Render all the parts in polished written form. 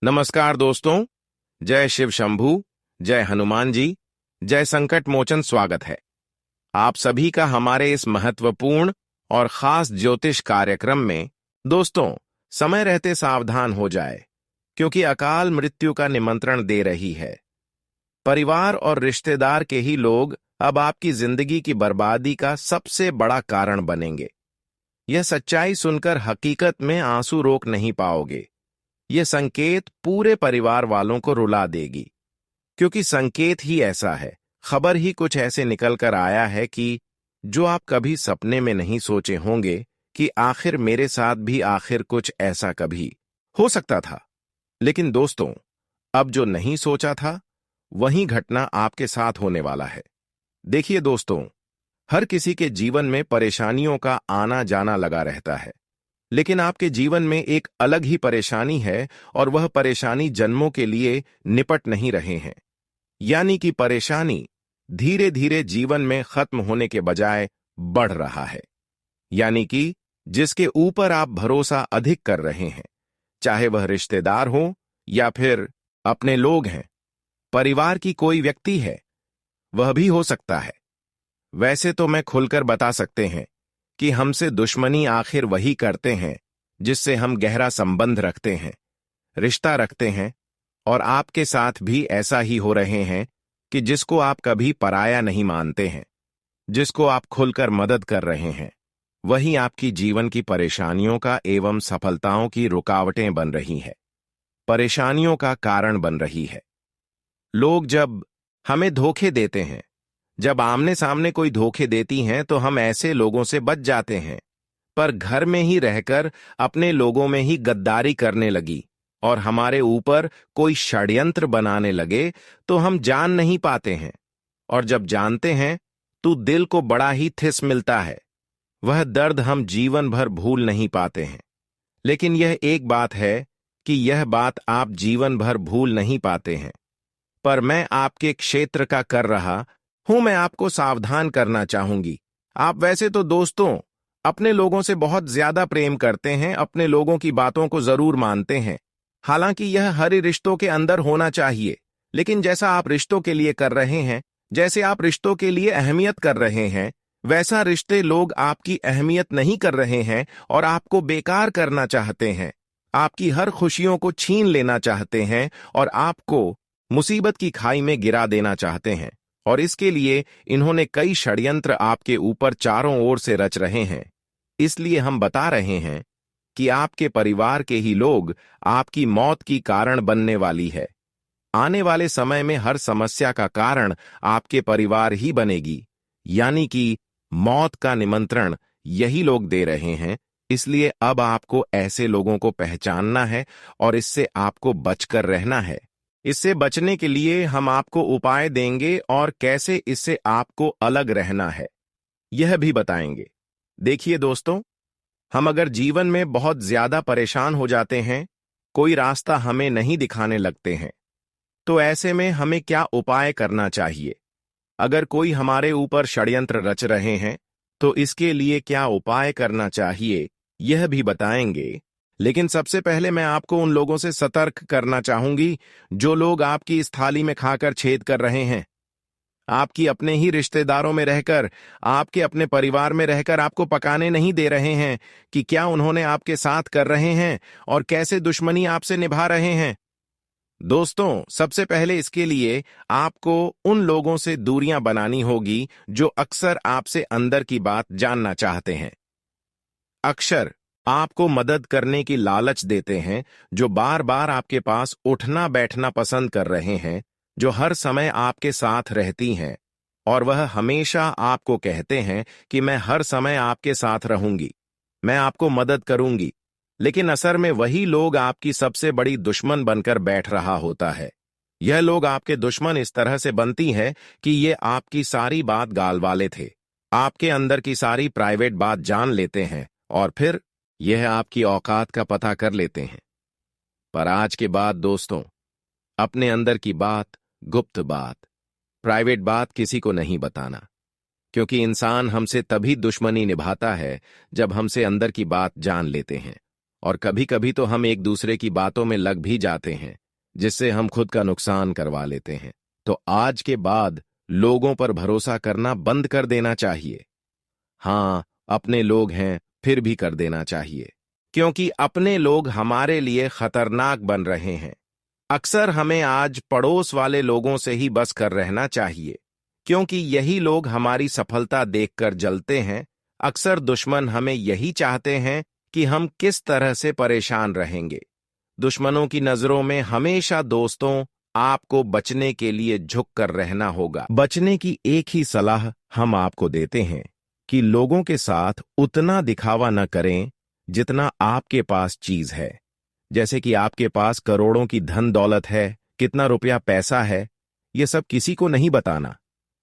नमस्कार दोस्तों। जय शिव शंभू, जय हनुमान जी, जय संकट मोचन। स्वागत है आप सभी का हमारे इस महत्वपूर्ण और खास ज्योतिष कार्यक्रम में। दोस्तों, समय रहते सावधान हो जाए, क्योंकि अकाल मृत्यु का निमंत्रण दे रही है। परिवार और रिश्तेदार के ही लोग अब आपकी जिंदगी की बर्बादी का सबसे बड़ा कारण बनेंगे। यह सच्चाई सुनकर हकीकत में आंसू रोक नहीं पाओगे। यह संकेत पूरे परिवार वालों को रुला देगी, क्योंकि संकेत ही ऐसा है, खबर ही कुछ ऐसे निकल कर आया है कि जो आप कभी सपने में नहीं सोचे होंगे कि आखिर मेरे साथ भी आखिर कुछ ऐसा कभी हो सकता था। लेकिन दोस्तों, अब जो नहीं सोचा था वही घटना आपके साथ होने वाला है। देखिए दोस्तों, हर किसी के जीवन में परेशानियों का आना जाना लगा रहता है, लेकिन आपके जीवन में एक अलग ही परेशानी है, और वह परेशानी जन्मों के लिए निपट नहीं रहे हैं। यानी कि परेशानी धीरे धीरे जीवन में खत्म होने के बजाय बढ़ रहा है। यानी कि जिसके ऊपर आप भरोसा अधिक कर रहे हैं, चाहे वह रिश्तेदार हो या फिर अपने लोग हैं, परिवार की कोई व्यक्ति है, वह भी हो सकता है। वैसे तो मैं खुलकर बता सकते हैं कि हमसे दुश्मनी आखिर वही करते हैं जिससे हम गहरा संबंध रखते हैं, रिश्ता रखते हैं, और आपके साथ भी ऐसा ही हो रहे हैं कि जिसको आप कभी पराया नहीं मानते हैं, जिसको आप खुलकर मदद कर रहे हैं, वही आपकी जीवन की परेशानियों का एवं सफलताओं की रुकावटें बन रही है, परेशानियों का कारण बन रही है। लोग जब हमें धोखे देते हैं, जब आमने सामने कोई धोखे देती हैं, तो हम ऐसे लोगों से बच जाते हैं। पर घर में ही रहकर अपने लोगों में ही गद्दारी करने लगी और हमारे ऊपर कोई षड्यंत्र बनाने लगे तो हम जान नहीं पाते हैं, और जब जानते हैं तो दिल को बड़ा ही ठिस मिलता है। वह दर्द हम जीवन भर भूल नहीं पाते हैं। लेकिन यह एक बात है कि यह बात आप जीवन भर भूल नहीं पाते हैं, पर मैं आपके क्षेत्र का कर रहा हूं, मैं आपको सावधान करना चाहूंगी। आप वैसे तो दोस्तों अपने लोगों से बहुत ज्यादा प्रेम करते हैं, अपने लोगों की बातों को जरूर मानते हैं। हालांकि यह हर रिश्तों के अंदर होना चाहिए, लेकिन जैसा आप रिश्तों के लिए कर रहे हैं, जैसे आप रिश्तों के लिए अहमियत कर रहे हैं, वैसा रिश्ते लोग आपकी अहमियत नहीं कर रहे हैं और आपको बेकार करना चाहते हैं, आपकी हर खुशियों को छीन लेना चाहते हैं और आपको मुसीबत की खाई में गिरा देना चाहते हैं। और इसके लिए इन्होंने कई षड्यंत्र आपके ऊपर चारों ओर से रच रहे हैं। इसलिए हम बता रहे हैं कि आपके परिवार के ही लोग आपकी मौत की कारण बनने वाली है। आने वाले समय में हर समस्या का कारण आपके परिवार ही बनेगी। यानी कि मौत का निमंत्रण यही लोग दे रहे हैं। इसलिए अब आपको ऐसे लोगों को पहचानना है और इससे आपको बचकर रहना है। इससे बचने के लिए हम आपको उपाय देंगे और कैसे इससे आपको अलग रहना है यह भी बताएंगे। देखिए दोस्तों, हम अगर जीवन में बहुत ज्यादा परेशान हो जाते हैं, कोई रास्ता हमें नहीं दिखाने लगते हैं, तो ऐसे में हमें क्या उपाय करना चाहिए? अगर कोई हमारे ऊपर षड्यंत्र रच रहे हैं तो इसके लिए क्या उपाय करना चाहिए यह भी बताएंगे। लेकिन सबसे पहले मैं आपको उन लोगों से सतर्क करना चाहूंगी जो लोग आपकी इस थाली में खाकर छेद कर रहे हैं। आपकी अपने ही रिश्तेदारों में रहकर, आपके अपने परिवार में रहकर आपको पकाने नहीं दे रहे हैं कि क्या उन्होंने आपके साथ कर रहे हैं और कैसे दुश्मनी आपसे निभा रहे हैं। दोस्तों, सबसे पहले इसके लिए आपको उन लोगों से दूरियां बनानी होगी जो अक्सर आपसे अंदर की बात जानना चाहते हैं, अक्सर आपको मदद करने की लालच देते हैं, जो बार बार आपके पास उठना बैठना पसंद कर रहे हैं, जो हर समय आपके साथ रहती हैं और वह हमेशा आपको कहते हैं कि मैं हर समय आपके साथ रहूंगी, मैं आपको मदद करूंगी। लेकिन असर में वही लोग आपकी सबसे बड़ी दुश्मन बनकर बैठ रहा होता है। यह लोग आपके दुश्मन इस तरह से बनती है कि ये आपकी सारी बात गाल वाले थे, आपके अंदर की सारी प्राइवेट बात जान लेते हैं और फिर यह आपकी औकात का पता कर लेते हैं। पर आज के बाद दोस्तों, अपने अंदर की बात, गुप्त बात, प्राइवेट बात किसी को नहीं बताना, क्योंकि इंसान हमसे तभी दुश्मनी निभाता है जब हमसे अंदर की बात जान लेते हैं और कभी कभी तो हम एक दूसरे की बातों में लग भी जाते हैं, जिससे हम खुद का नुकसान करवा लेते हैं। तो आज के बाद लोगों पर भरोसा करना बंद कर देना चाहिए। हाँ, अपने लोग हैं फिर भी कर देना चाहिए, क्योंकि अपने लोग हमारे लिए खतरनाक बन रहे हैं। अक्सर हमें आज पड़ोस वाले लोगों से ही बस कर रहना चाहिए, क्योंकि यही लोग हमारी सफलता देखकर जलते हैं। अक्सर दुश्मन हमें यही चाहते हैं कि हम किस तरह से परेशान रहेंगे। दुश्मनों की नजरों में हमेशा दोस्तों, आपको बचने के लिए झुक कर रहना होगा। बचने की एक ही सलाह हम आपको देते हैं कि लोगों के साथ उतना दिखावा न करें जितना आपके पास चीज है। जैसे कि आपके पास करोड़ों की धन दौलत है, कितना रुपया पैसा है, ये सब किसी को नहीं बताना।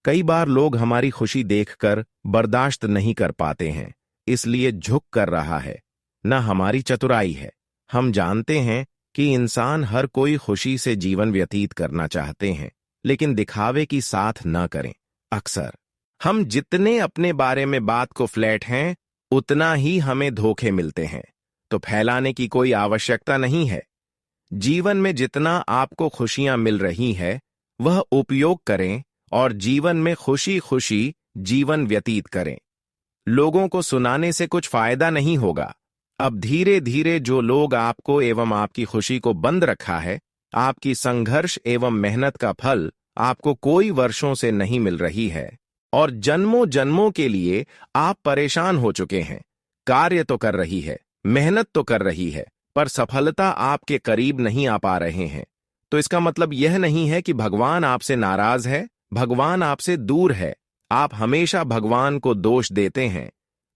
कई बार लोग हमारी खुशी देखकर बर्दाश्त नहीं कर पाते हैं, इसलिए झुक कर रहा है। न हमारी चतुराई है। हम जानते हैं कि इंसान हर कोई खुशी से जीवन व्यतीत करना चाहते हैं, लेकिन दिखावे की साथ न करें। अक्सर हम जितने अपने बारे में बात को फ्लैट हैं, उतना ही हमें धोखे मिलते हैं। तो फैलाने की कोई आवश्यकता नहीं है। जीवन में जितना आपको खुशियां मिल रही है, वह उपयोग करें और जीवन में खुशी खुशी जीवन व्यतीत करें। लोगों को सुनाने से कुछ फायदा नहीं होगा। अब धीरे धीरे जो लोग आपको एवं आपकी खुशी को बंद रखा है, आपकी संघर्ष एवं मेहनत का फल आपको कोई वर्षों से नहीं मिल रही है और जन्मों जन्मों के लिए आप परेशान हो चुके हैं। कार्य तो कर रही है, मेहनत तो कर रही है, पर सफलता आपके करीब नहीं आ पा रहे हैं। तो इसका मतलब यह नहीं है कि भगवान आपसे नाराज है, भगवान आपसे दूर है। आप हमेशा भगवान को दोष देते हैं,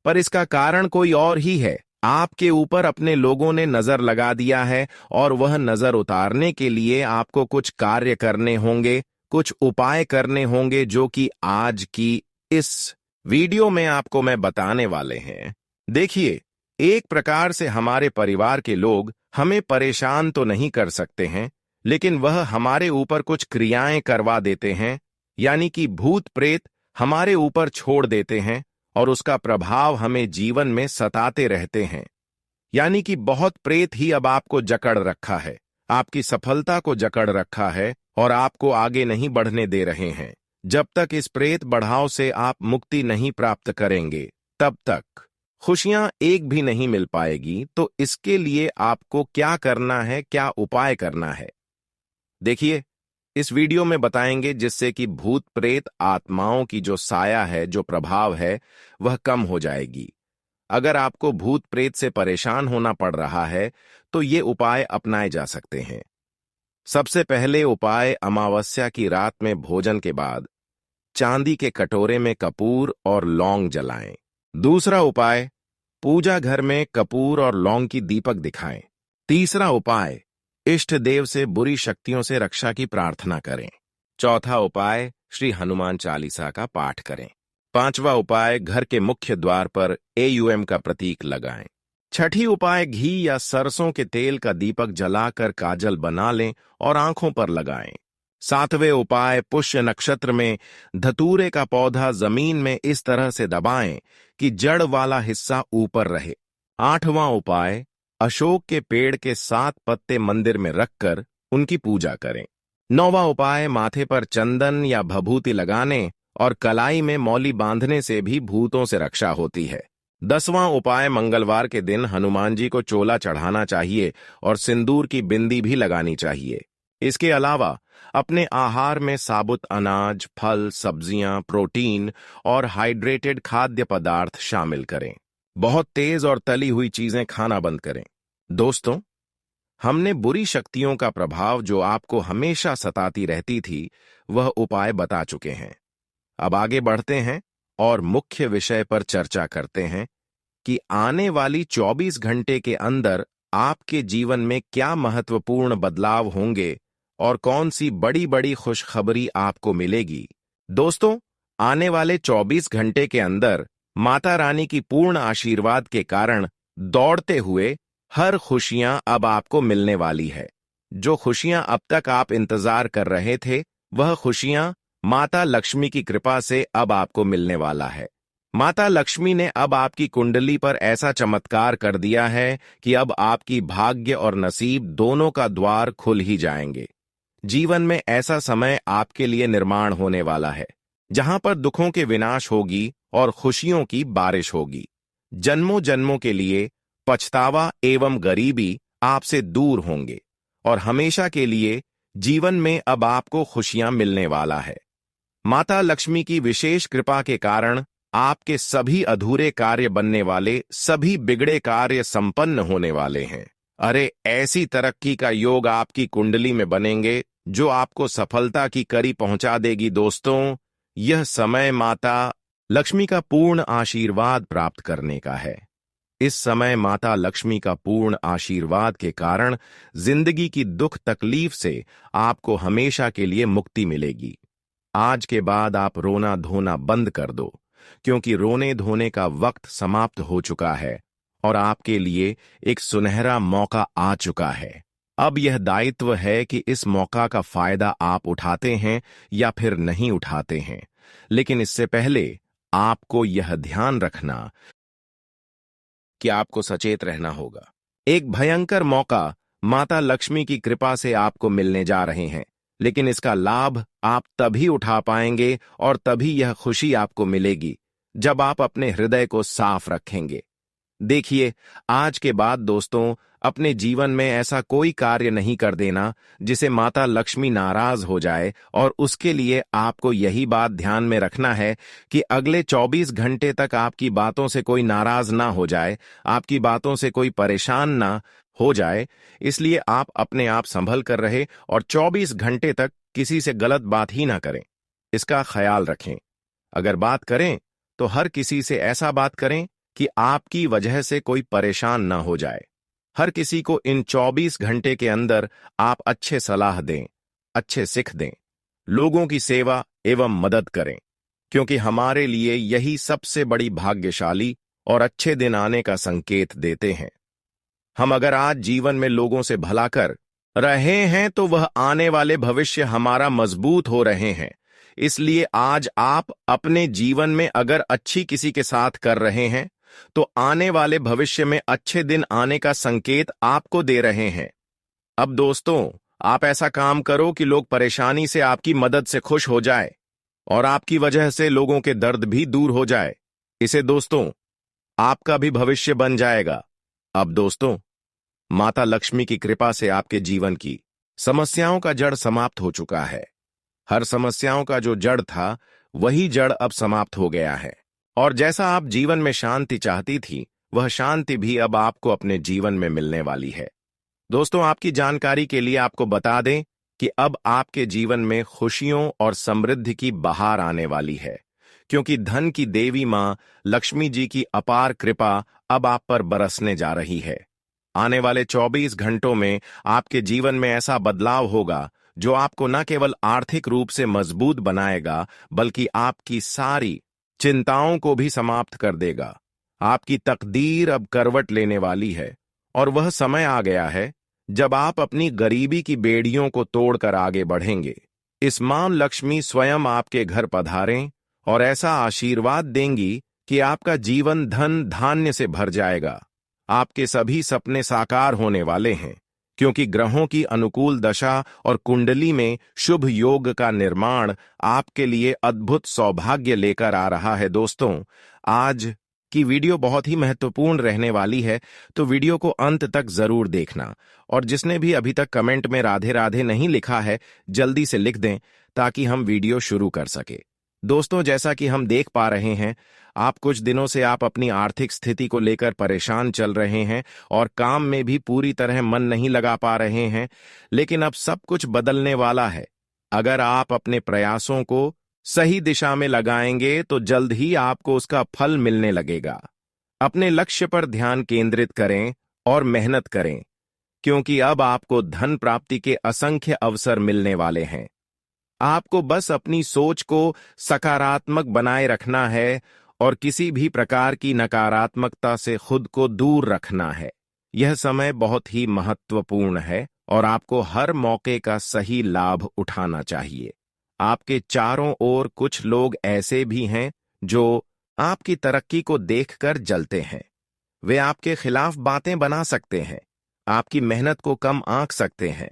पर इसका कारण कोई और ही है। आपके ऊपर अपने लोगों ने नजर लगा दिया है और वह नजर उतारने के लिए आपको कुछ कार्य करने होंगे, कुछ उपाय करने होंगे, जो कि आज की इस वीडियो में आपको मैं बताने वाले हैं। देखिए, एक प्रकार से हमारे परिवार के लोग हमें परेशान तो नहीं कर सकते हैं, लेकिन वह हमारे ऊपर कुछ क्रियाएं करवा देते हैं, यानी कि भूत प्रेत हमारे ऊपर छोड़ देते हैं और उसका प्रभाव हमें जीवन में सताते रहते हैं। यानी कि बहुत प्रेत ही अब आपको जकड़ रखा है, आपकी सफलता को जकड़ रखा है और आपको आगे नहीं बढ़ने दे रहे हैं। जब तक इस प्रेत बढ़ाव से आप मुक्ति नहीं प्राप्त करेंगे, तब तक खुशियां एक भी नहीं मिल पाएगी। तो इसके लिए आपको क्या करना है, क्या उपाय करना है, देखिए इस वीडियो में बताएंगे, जिससे कि भूत प्रेत आत्माओं की जो साया है, जो प्रभाव है, वह कम हो जाएगी। अगर आपको भूत प्रेत से परेशान होना पड़ रहा है, तो ये उपाय अपनाए जा सकते हैं। सबसे पहले उपाय, अमावस्या की रात में भोजन के बाद चांदी के कटोरे में कपूर और लौंग जलाएं। दूसरा उपाय, पूजा घर में कपूर और लौंग की दीपक दिखाएं। तीसरा उपाय, इष्ट देव से बुरी शक्तियों से रक्षा की प्रार्थना करें। चौथा उपाय, श्री हनुमान चालीसा का पाठ करें। पांचवा उपाय, घर के मुख्य द्वार पर AUM का प्रतीक लगाएं। छठी उपाय, घी या सरसों के तेल का दीपक जलाकर काजल बना लें और आंखों पर लगाएं। सातवें उपाय, पुष्य नक्षत्र में धतूरे का पौधा जमीन में इस तरह से दबाएं कि जड़ वाला हिस्सा ऊपर रहे। आठवां उपाय, अशोक के पेड़ के 7 पत्ते मंदिर में रखकर उनकी पूजा करें। नौवां उपाय, माथे पर चंदन या भभूति लगाने और कलाई में मौली बांधने से भी भूतों से रक्षा होती है। 10वां उपाय, मंगलवार के दिन हनुमान जी को चोला चढ़ाना चाहिए और सिंदूर की बिंदी भी लगानी चाहिए। इसके अलावा अपने आहार में साबुत अनाज, फल, सब्जियां, प्रोटीन और हाइड्रेटेड खाद्य पदार्थ शामिल करें। बहुत तेज और तली हुई चीजें खाना बंद करें। दोस्तों, हमने बुरी शक्तियों का प्रभाव जो आपको हमेशा सताती रहती थी, वह उपाय बता चुके हैं। अब आगे बढ़ते हैं और मुख्य विषय पर चर्चा करते हैं कि आने वाली 24 घंटे के अंदर आपके जीवन में क्या महत्वपूर्ण बदलाव होंगे और कौन सी बड़ी बड़ी खुशखबरी आपको मिलेगी। दोस्तों, आने वाले 24 घंटे के अंदर माता रानी की पूर्ण आशीर्वाद के कारण दौड़ते हुए हर खुशियां अब आपको मिलने वाली है। जो खुशियां अब तक आप इंतजार कर रहे थे, वह खुशियां माता लक्ष्मी की कृपा से अब आपको मिलने वाला है। माता लक्ष्मी ने अब आपकी कुंडली पर ऐसा चमत्कार कर दिया है कि अब आपकी भाग्य और नसीब दोनों का द्वार खुल ही जाएंगे। जीवन में ऐसा समय आपके लिए निर्माण होने वाला है जहां पर दुखों के विनाश होगी और खुशियों की बारिश होगी। जन्मों जन्मों के लिए पछतावा एवं गरीबी आपसे दूर होंगे और हमेशा के लिए जीवन में अब आपको खुशियां मिलने वाला है। माता लक्ष्मी की विशेष कृपा के कारण आपके सभी अधूरे कार्य बनने वाले, सभी बिगड़े कार्य संपन्न होने वाले हैं। अरे, ऐसी तरक्की का योग आपकी कुंडली में बनेंगे जो आपको सफलता की कड़ी पहुंचा देगी। दोस्तों, यह समय माता लक्ष्मी का पूर्ण आशीर्वाद प्राप्त करने का है। इस समय माता लक्ष्मी का पूर्ण आशीर्वाद के कारण जिंदगी की दुख तकलीफ से आपको हमेशा के लिए मुक्ति मिलेगी। आज के बाद आप रोना धोना बंद कर दो, क्योंकि रोने धोने का वक्त समाप्त हो चुका है और आपके लिए एक सुनहरा मौका आ चुका है। अब यह दायित्व है कि इस मौका का फायदा आप उठाते हैं या फिर नहीं उठाते हैं। लेकिन इससे पहले आपको यह ध्यान रखना कि आपको सचेत रहना होगा। एक भयंकर मौका माता लक्ष्मी की कृपा से आपको मिलने जा रहे हैं, लेकिन इसका लाभ आप तभी उठा पाएंगे और तभी यह खुशी आपको मिलेगी जब आप अपने हृदय को साफ रखेंगे। देखिए, आज के बाद दोस्तों, अपने जीवन में ऐसा कोई कार्य नहीं कर देना जिसे माता लक्ष्मी नाराज हो जाए, और उसके लिए आपको यही बात ध्यान में रखना है कि अगले 24 घंटे तक आपकी बातों से कोई नाराज ना हो जाए, आपकी बातों से कोई परेशान ना हो जाए। इसलिए आप अपने आप संभल कर रहे और 24 घंटे तक किसी से गलत बात ही ना करें, इसका ख्याल रखें। अगर बात करें तो हर किसी से ऐसा बात करें कि आपकी वजह से कोई परेशान ना हो जाए। हर किसी को इन 24 घंटे के अंदर आप अच्छे सलाह दें, अच्छे सिख दें, लोगों की सेवा एवं मदद करें, क्योंकि हमारे लिए यही सबसे बड़ी भाग्यशाली और अच्छे दिन आने का संकेत देते हैं। हम अगर आज जीवन में लोगों से भला कर रहे हैं तो वह आने वाले भविष्य हमारा मजबूत हो रहे हैं। इसलिए आज आप अपने जीवन में अगर अच्छी किसी के साथ कर रहे हैं तो आने वाले भविष्य में अच्छे दिन आने का संकेत आपको दे रहे हैं। अब दोस्तों, आप ऐसा काम करो कि लोग परेशानी से आपकी मदद से खुश हो जाए और आपकी वजह से लोगों के दर्द भी दूर हो जाए। इसे दोस्तों, आपका भी भविष्य बन जाएगा। अब दोस्तों, माता लक्ष्मी की कृपा से आपके जीवन की समस्याओं का जड़ समाप्त हो चुका है। हर समस्याओं का जो जड़ था वही जड़ अब समाप्त हो गया है, और जैसा आप जीवन में शांति चाहती थी, वह शांति भी अब आपको अपने जीवन में मिलने वाली है। दोस्तों, आपकी जानकारी के लिए आपको बता दें कि अब आपके जीवन में खुशियों और समृद्धि की बहार आने वाली है, क्योंकि धन की देवी मां लक्ष्मी जी की अपार कृपा अब आप पर बरसने जा रही है। आने वाले 24 घंटों में आपके जीवन में ऐसा बदलाव होगा जो आपको न केवल आर्थिक रूप से मजबूत बनाएगा, बल्कि आपकी सारी चिंताओं को भी समाप्त कर देगा। आपकी तकदीर अब करवट लेने वाली है और वह समय आ गया है जब आप अपनी गरीबी की बेड़ियों को तोड़कर आगे बढ़ेंगे। इस मां लक्ष्मी स्वयं आपके घर पधारें और ऐसा आशीर्वाद देंगी कि आपका जीवन धन धान्य से भर जाएगा। आपके सभी सपने साकार होने वाले हैं, क्योंकि ग्रहों की अनुकूल दशा और कुंडली में शुभ योग का निर्माण आपके लिए अद्भुत सौभाग्य लेकर आ रहा है। दोस्तों, आज की वीडियो बहुत ही महत्वपूर्ण रहने वाली है, तो वीडियो को अंत तक जरूर देखना। और जिसने भी अभी तक कमेंट में राधे राधे नहीं लिखा है, जल्दी से लिख दें ताकि हम वीडियो शुरू कर सके। दोस्तों, जैसा कि हम देख पा रहे हैं, आप कुछ दिनों से आप अपनी आर्थिक स्थिति को लेकर परेशान चल रहे हैं और काम में भी पूरी तरह मन नहीं लगा पा रहे हैं, लेकिन अब सब कुछ बदलने वाला है। अगर आप अपने प्रयासों को सही दिशा में लगाएंगे तो जल्द ही आपको उसका फल मिलने लगेगा। अपने लक्ष्य पर ध्यान केंद्रित करें और मेहनत करें, क्योंकि अब आपको धन प्राप्ति के असंख्य अवसर मिलने वाले हैं। आपको बस अपनी सोच को सकारात्मक बनाए रखना है और किसी भी प्रकार की नकारात्मकता से खुद को दूर रखना है। यह समय बहुत ही महत्वपूर्ण है और आपको हर मौके का सही लाभ उठाना चाहिए। आपके चारों ओर कुछ लोग ऐसे भी हैं जो आपकी तरक्की को देखकर जलते हैं। वे आपके खिलाफ बातें बना सकते हैं, आपकी मेहनत को कम आंक सकते हैं,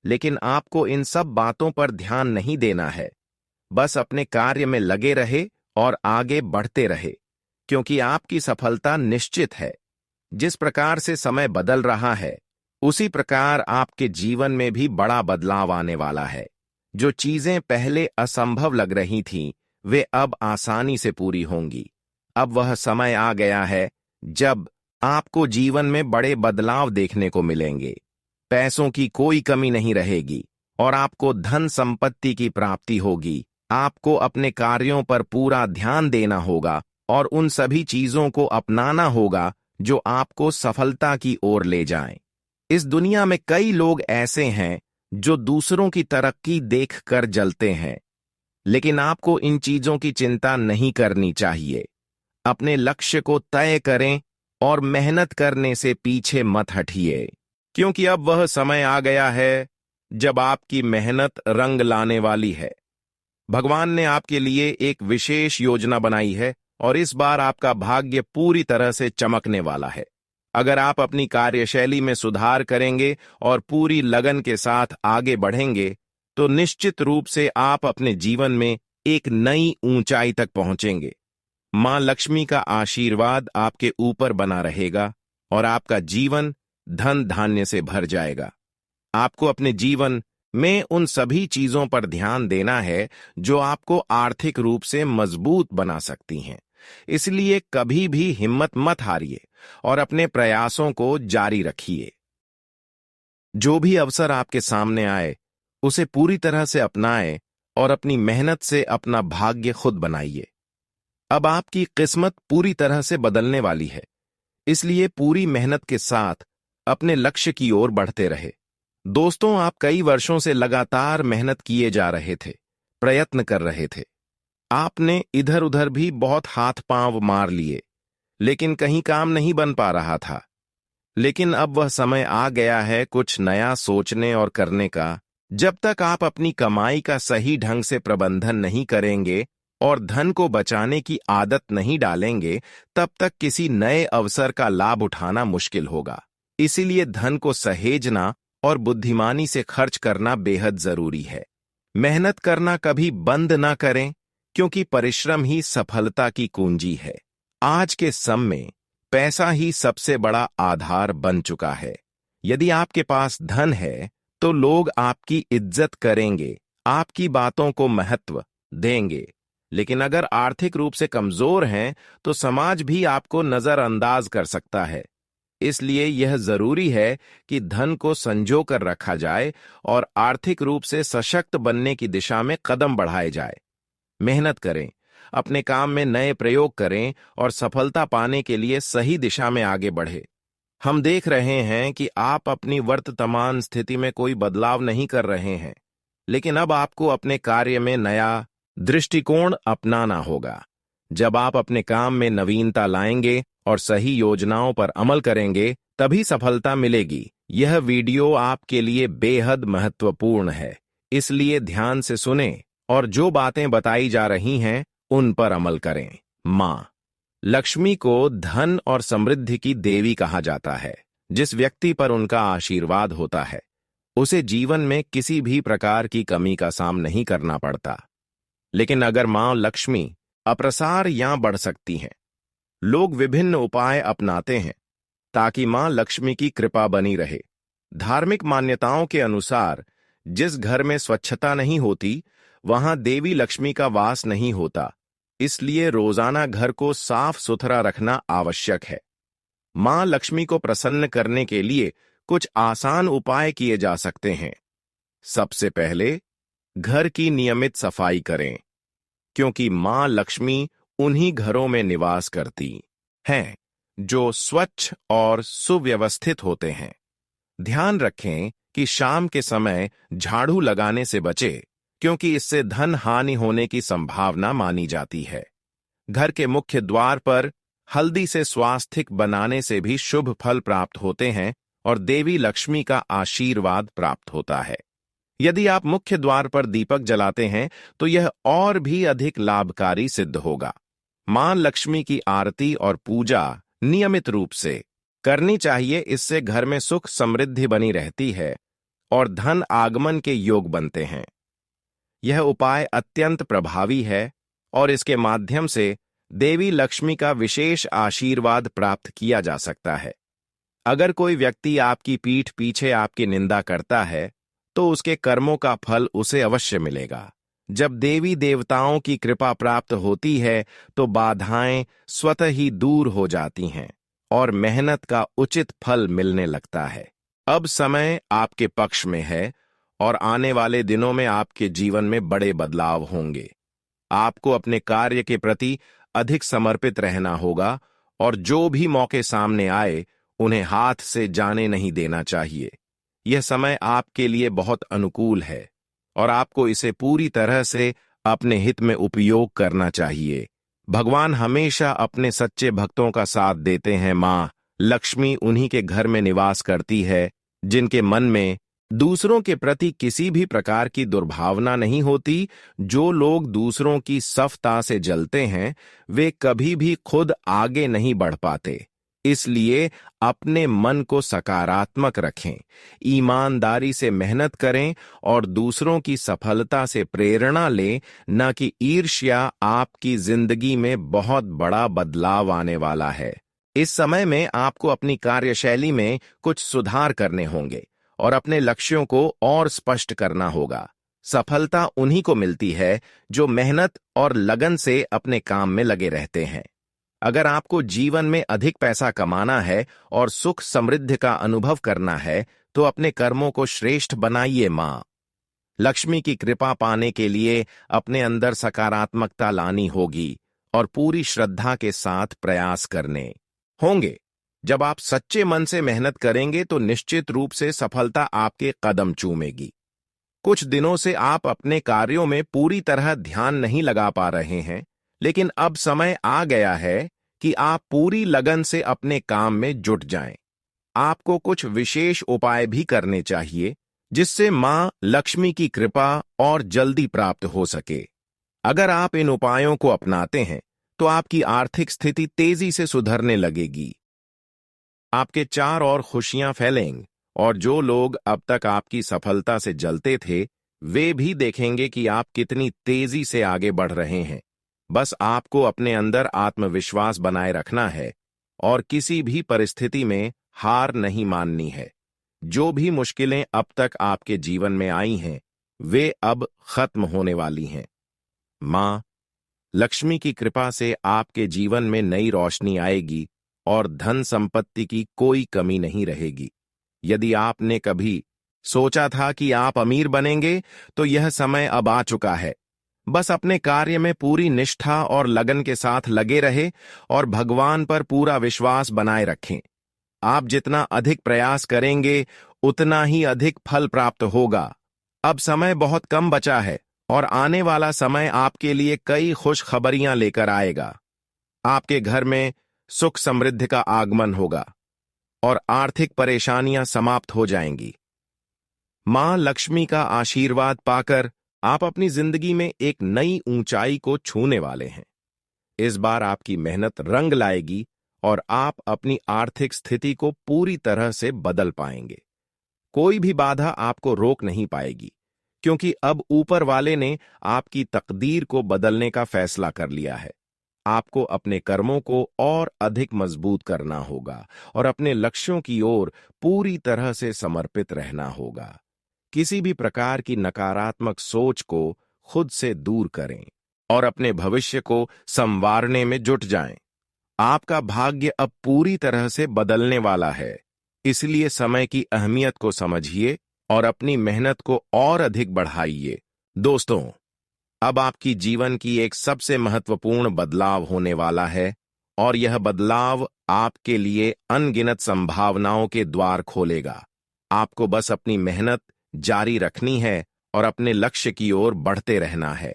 लेकिन आपको इन सब बातों पर ध्यान नहीं देना है। बस अपने कार्य में लगे रहे और आगे बढ़ते रहे, क्योंकि आपकी सफलता निश्चित है। जिस प्रकार से समय बदल रहा है, उसी प्रकार आपके जीवन में भी बड़ा बदलाव आने वाला है। जो चीजें पहले असंभव लग रही थीं, वे अब आसानी से पूरी होंगी। अब वह समय आ गया है जब आपको जीवन में बड़े बदलाव देखने को मिलेंगे। पैसों की कोई कमी नहीं रहेगी और आपको धन संपत्ति की प्राप्ति होगी। आपको अपने कार्यों पर पूरा ध्यान देना होगा और उन सभी चीजों को अपनाना होगा जो आपको सफलता की ओर ले जाएं। इस दुनिया में कई लोग ऐसे हैं जो दूसरों की तरक्की देखकर जलते हैं, लेकिन आपको इन चीजों की चिंता नहीं करनी चाहिए। अपने लक्ष्य को तय करें और मेहनत करने से पीछे मत हटिए, क्योंकि अब वह समय आ गया है जब आपकी मेहनत रंग लाने वाली है। भगवान ने आपके लिए एक विशेष योजना बनाई है और इस बार आपका भाग्य पूरी तरह से चमकने वाला है। अगर आप अपनी कार्यशैली में सुधार करेंगे और पूरी लगन के साथ आगे बढ़ेंगे, तो निश्चित रूप से आप अपने जीवन में एक नई ऊंचाई तक पहुंचेंगे। मां लक्ष्मी का आशीर्वाद आपके ऊपर बना रहेगा और आपका जीवन धन धान्य से भर जाएगा। आपको अपने जीवन में उन सभी चीजों पर ध्यान देना है जो आपको आर्थिक रूप से मजबूत बना सकती हैं। इसलिए कभी भी हिम्मत मत हारिए और अपने प्रयासों को जारी रखिए। जो भी अवसर आपके सामने आए, उसे पूरी तरह से अपनाएं और अपनी मेहनत से अपना भाग्य खुद बनाइए। अब आपकी किस्मत पूरी तरह से बदलने वाली है, इसलिए पूरी मेहनत के साथ अपने लक्ष्य की ओर बढ़ते रहे। दोस्तों, आप कई वर्षों से लगातार मेहनत किए जा रहे थे, प्रयत्न कर रहे थे। आपने इधर उधर भी बहुत हाथ पांव मार लिए, लेकिन कहीं काम नहीं बन पा रहा था। लेकिन अब वह समय आ गया है कुछ नया सोचने और करने का। जब तक आप अपनी कमाई का सही ढंग से प्रबंधन नहीं करेंगे और धन को बचाने की आदत नहीं डालेंगे, तब तक किसी नए अवसर का लाभ उठाना मुश्किल होगा। इसीलिए धन को सहेजना और बुद्धिमानी से खर्च करना बेहद जरूरी है। मेहनत करना कभी बंद ना करें, क्योंकि परिश्रम ही सफलता की कुंजी है। आज के समय में पैसा ही सबसे बड़ा आधार बन चुका है। यदि आपके पास धन है तो लोग आपकी इज्जत करेंगे, आपकी बातों को महत्व देंगे। लेकिन अगर आर्थिक रूप से कमजोर हैं तो समाज भी आपको नजरअंदाज कर सकता है। इसलिए यह जरूरी है कि धन को संजो कर रखा जाए और आर्थिक रूप से सशक्त बनने की दिशा में कदम बढ़ाए जाए। मेहनत करें, अपने काम में नए प्रयोग करें और सफलता पाने के लिए सही दिशा में आगे बढ़े। हम देख रहे हैं कि आप अपनी वर्तमान स्थिति में कोई बदलाव नहीं कर रहे हैं, लेकिन अब आपको अपने कार्य में नया दृष्टिकोण अपनाना होगा। जब आप अपने काम में नवीनता लाएंगे और सही योजनाओं पर अमल करेंगे, तभी सफलता मिलेगी। यह वीडियो आपके लिए बेहद महत्वपूर्ण है, इसलिए ध्यान से सुनें और जो बातें बताई जा रही हैं, उन पर अमल करें। मां लक्ष्मी को धन और समृद्धि की देवी कहा जाता है। जिस व्यक्ति पर उनका आशीर्वाद होता है, उसे जीवन में किसी भी प्रकार की कमी का सामना नहीं करना पड़ता। लेकिन अगर मां लक्ष्मी अप्रसार या बढ़ सकती हैं, लोग विभिन्न उपाय अपनाते हैं ताकि मां लक्ष्मी की कृपा बनी रहे। धार्मिक मान्यताओं के अनुसार जिस घर में स्वच्छता नहीं होती, वहां देवी लक्ष्मी का वास नहीं होता। इसलिए रोजाना घर को साफ सुथरा रखना आवश्यक है। मां लक्ष्मी को प्रसन्न करने के लिए कुछ आसान उपाय किए जा सकते हैं। सबसे पहले, घर की नियमित सफाई करें, क्योंकि मां लक्ष्मी उन्हीं घरों में निवास करती हैं जो स्वच्छ और सुव्यवस्थित होते हैं। ध्यान रखें कि शाम के समय झाड़ू लगाने से बचें, क्योंकि इससे धन हानि होने की संभावना मानी जाती है। घर के मुख्य द्वार पर हल्दी से स्वास्तिक बनाने से भी शुभ फल प्राप्त होते हैं और देवी लक्ष्मी का आशीर्वाद प्राप्त होता है। यदि आप मुख्य द्वार पर दीपक जलाते हैं तो यह और भी अधिक लाभकारी सिद्ध होगा। मां लक्ष्मी की आरती और पूजा नियमित रूप से करनी चाहिए। इससे घर में सुख समृद्धि बनी रहती है और धन आगमन के योग बनते हैं। यह उपाय अत्यंत प्रभावी है और इसके माध्यम से देवी लक्ष्मी का विशेष आशीर्वाद प्राप्त किया जा सकता है। अगर कोई व्यक्ति आपकी पीठ पीछे आपकी निंदा करता है तो उसके कर्मों का फल उसे अवश्य मिलेगा। जब देवी देवताओं की कृपा प्राप्त होती है तो बाधाएं स्वतः ही दूर हो जाती हैं और मेहनत का उचित फल मिलने लगता है। अब समय आपके पक्ष में है और आने वाले दिनों में आपके जीवन में बड़े बदलाव होंगे। आपको अपने कार्य के प्रति अधिक समर्पित रहना होगा और जो भी मौके सामने आए उन्हें हाथ से जाने नहीं देना चाहिए। यह समय आपके लिए बहुत अनुकूल है और आपको इसे पूरी तरह से अपने हित में उपयोग करना चाहिए। भगवान हमेशा अपने सच्चे भक्तों का साथ देते हैं। मां लक्ष्मी उन्हीं के घर में निवास करती है जिनके मन में दूसरों के प्रति किसी भी प्रकार की दुर्भावना नहीं होती। जो लोग दूसरों की सफलता से जलते हैं वे कभी भी खुद आगे नहीं बढ़ पाते। इसलिए अपने मन को सकारात्मक रखें, ईमानदारी से मेहनत करें और दूसरों की सफलता से प्रेरणा लें, न कि ईर्ष्या। आपकी जिंदगी में बहुत बड़ा बदलाव आने वाला है। इस समय में आपको अपनी कार्यशैली में कुछ सुधार करने होंगे और अपने लक्ष्यों को और स्पष्ट करना होगा। सफलता उन्हीं को मिलती है जो मेहनत और लगन से अपने काम में लगे रहते हैं। अगर आपको जीवन में अधिक पैसा कमाना है और सुख समृद्धि का अनुभव करना है तो अपने कर्मों को श्रेष्ठ बनाइए। मां लक्ष्मी की कृपा पाने के लिए अपने अंदर सकारात्मकता लानी होगी और पूरी श्रद्धा के साथ प्रयास करने होंगे। जब आप सच्चे मन से मेहनत करेंगे तो निश्चित रूप से सफलता आपके कदम चूमेगी। कुछ दिनों से आप अपने कार्यों में पूरी तरह ध्यान नहीं लगा पा रहे हैं, लेकिन अब समय आ गया है कि आप पूरी लगन से अपने काम में जुट जाएं। आपको कुछ विशेष उपाय भी करने चाहिए जिससे मां लक्ष्मी की कृपा और जल्दी प्राप्त हो सके। अगर आप इन उपायों को अपनाते हैं तो आपकी आर्थिक स्थिति तेजी से सुधरने लगेगी। आपके चार ओर खुशियां फैलेंगी और जो लोग अब तक आपकी सफलता से जलते थे वे भी देखेंगे कि आप कितनी तेजी से आगे बढ़ रहे हैं। बस आपको अपने अंदर आत्मविश्वास बनाए रखना है और किसी भी परिस्थिति में हार नहीं माननी है। जो भी मुश्किलें अब तक आपके जीवन में आई हैं वे अब खत्म होने वाली हैं। मां लक्ष्मी की कृपा से आपके जीवन में नई रोशनी आएगी और धन संपत्ति की कोई कमी नहीं रहेगी। यदि आपने कभी सोचा था कि आप अमीर बनेंगे तो यह समय अब आ चुका है। बस अपने कार्य में पूरी निष्ठा और लगन के साथ लगे रहे और भगवान पर पूरा विश्वास बनाए रखें। आप जितना अधिक प्रयास करेंगे उतना ही अधिक फल प्राप्त होगा। अब समय बहुत कम बचा है और आने वाला समय आपके लिए कई खुशखबरियां लेकर आएगा। आपके घर में सुख समृद्धि का आगमन होगा और आर्थिक परेशानियां समाप्त हो जाएंगी। मां लक्ष्मी का आशीर्वाद पाकर आप अपनी जिंदगी में एक नई ऊंचाई को छूने वाले हैं। इस बार आपकी मेहनत रंग लाएगी और आप अपनी आर्थिक स्थिति को पूरी तरह से बदल पाएंगे। कोई भी बाधा आपको रोक नहीं पाएगी क्योंकि अब ऊपर वाले ने आपकी तकदीर को बदलने का फैसला कर लिया है। आपको अपने कर्मों को और अधिक मजबूत करना होगा और अपने लक्ष्यों की ओर पूरी तरह से समर्पित रहना होगा। किसी भी प्रकार की नकारात्मक सोच को खुद से दूर करें और अपने भविष्य को संवारने में जुट जाएं। आपका भाग्य अब पूरी तरह से बदलने वाला है, इसलिए समय की अहमियत को समझिए और अपनी मेहनत को और अधिक बढ़ाइए। दोस्तों, अब आपकी जीवन की एक सबसे महत्वपूर्ण बदलाव होने वाला है और यह बदलाव आपके लिए अनगिनत संभावनाओं के द्वार खोलेगा। आपको बस अपनी मेहनत जारी रखनी है और अपने लक्ष्य की ओर बढ़ते रहना है।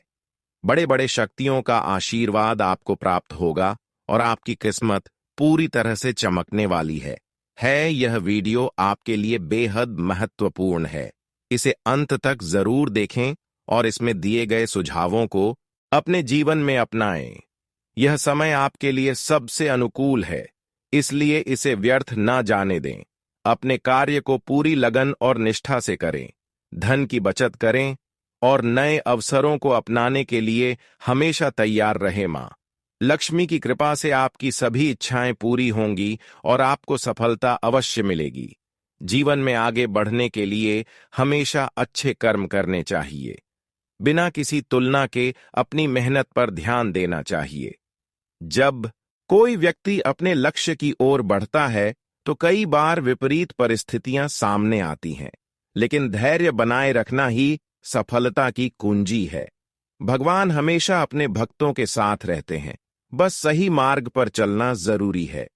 बड़े बड़े शक्तियों का आशीर्वाद आपको प्राप्त होगा और आपकी किस्मत पूरी तरह से चमकने वाली है। यह वीडियो आपके लिए बेहद महत्वपूर्ण है। इसे अंत तक जरूर देखें और इसमें दिए गए सुझावों को अपने जीवन में अपनाएं। यह समय आपके लिए सबसे अनुकूल है, इसलिए इसे व्यर्थ ना जाने दें। अपने कार्य को पूरी लगन और निष्ठा से करें, धन की बचत करें और नए अवसरों को अपनाने के लिए हमेशा तैयार रहें। मां लक्ष्मी की कृपा से आपकी सभी इच्छाएं पूरी होंगी और आपको सफलता अवश्य मिलेगी। जीवन में आगे बढ़ने के लिए हमेशा अच्छे कर्म करने चाहिए। बिना किसी तुलना के अपनी मेहनत पर ध्यान देना चाहिए। जब कोई व्यक्ति अपने लक्ष्य की ओर बढ़ता है तो कई बार विपरीत परिस्थितियां सामने आती हैं, लेकिन धैर्य बनाए रखना ही सफलता की कुंजी है। भगवान हमेशा अपने भक्तों के साथ रहते हैं, बस सही मार्ग पर चलना जरूरी है।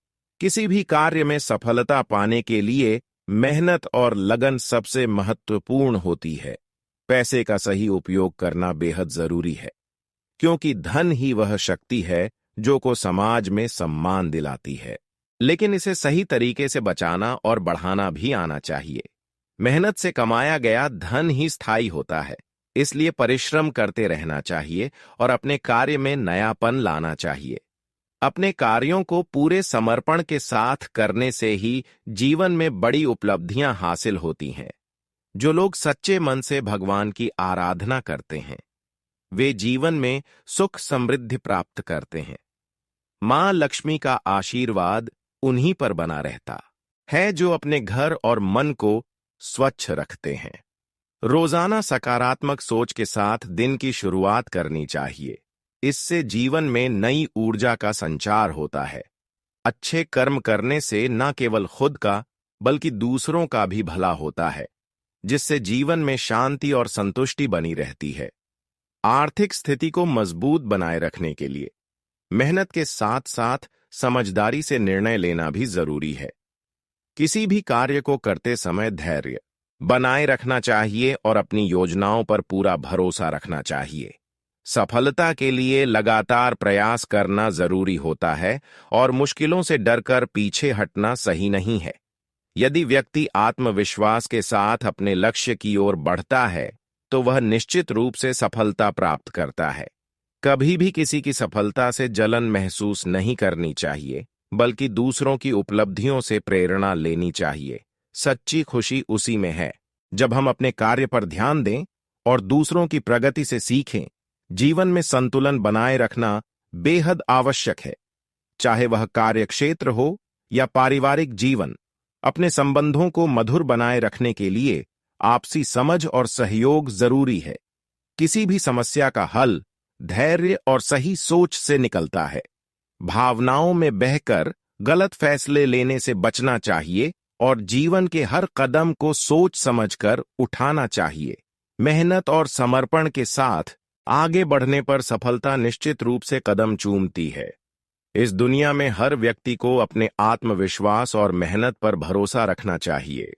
किसी भी कार्य में सफलता पाने के लिए मेहनत और लगन सबसे महत्वपूर्ण होती है। पैसे का सही उपयोग करना बेहद जरूरी है, क्योंकि धन ही वह शक्ति है जो को समाज में सम्मान दिलाती है। लेकिन इसे सही तरीके से बचाना और बढ़ाना भी आना चाहिए। मेहनत से कमाया गया धन ही स्थायी होता है, इसलिए परिश्रम करते रहना चाहिए और अपने कार्य में नयापन लाना चाहिए। अपने कार्यों को पूरे समर्पण के साथ करने से ही जीवन में बड़ी उपलब्धियां हासिल होती हैं। जो लोग सच्चे मन से भगवान की आराधना करते हैं, वे जीवन में सुख समृद्धि प्राप्त करते हैं। मां लक्ष्मी का आशीर्वाद उन्हीं पर बना रहता है जो अपने घर और मन को स्वच्छ रखते हैं। रोजाना सकारात्मक सोच के साथ दिन की शुरुआत करनी चाहिए। इससे जीवन में नई ऊर्जा का संचार होता है। अच्छे कर्म करने से न केवल खुद का बल्कि दूसरों का भी भला होता है, जिससे जीवन में शांति और संतुष्टि बनी रहती है। आर्थिक स्थिति को मजबूत बनाए रखने के लिए मेहनत के साथ साथ समझदारी से निर्णय लेना भी जरूरी है। किसी भी कार्य को करते समय धैर्य बनाए रखना चाहिए और अपनी योजनाओं पर पूरा भरोसा रखना चाहिए। सफलता के लिए लगातार प्रयास करना जरूरी होता है और मुश्किलों से डरकर पीछे हटना सही नहीं है। यदि व्यक्ति आत्मविश्वास के साथ अपने लक्ष्य की ओर बढ़ता है तो वह निश्चित रूप से सफलता प्राप्त करता है। कभी भी किसी की सफलता से जलन महसूस नहीं करनी चाहिए, बल्कि दूसरों की उपलब्धियों से प्रेरणा लेनी चाहिए। सच्ची खुशी उसी में है जब हम अपने कार्य पर ध्यान दें और दूसरों की प्रगति से सीखें। जीवन में संतुलन बनाए रखना बेहद आवश्यक है, चाहे वह कार्य क्षेत्र हो या पारिवारिक जीवन। अपने संबंधों को मधुर बनाए रखने के लिए आपसी समझ और सहयोग जरूरी है। किसी भी समस्या का हल धैर्य और सही सोच से निकलता है। भावनाओं में बहकर गलत फैसले लेने से बचना चाहिए और जीवन के हर कदम को सोच समझकर उठाना चाहिए। मेहनत और समर्पण के साथ आगे बढ़ने पर सफलता निश्चित रूप से कदम चूमती है। इस दुनिया में हर व्यक्ति को अपने आत्मविश्वास और मेहनत पर भरोसा रखना चाहिए।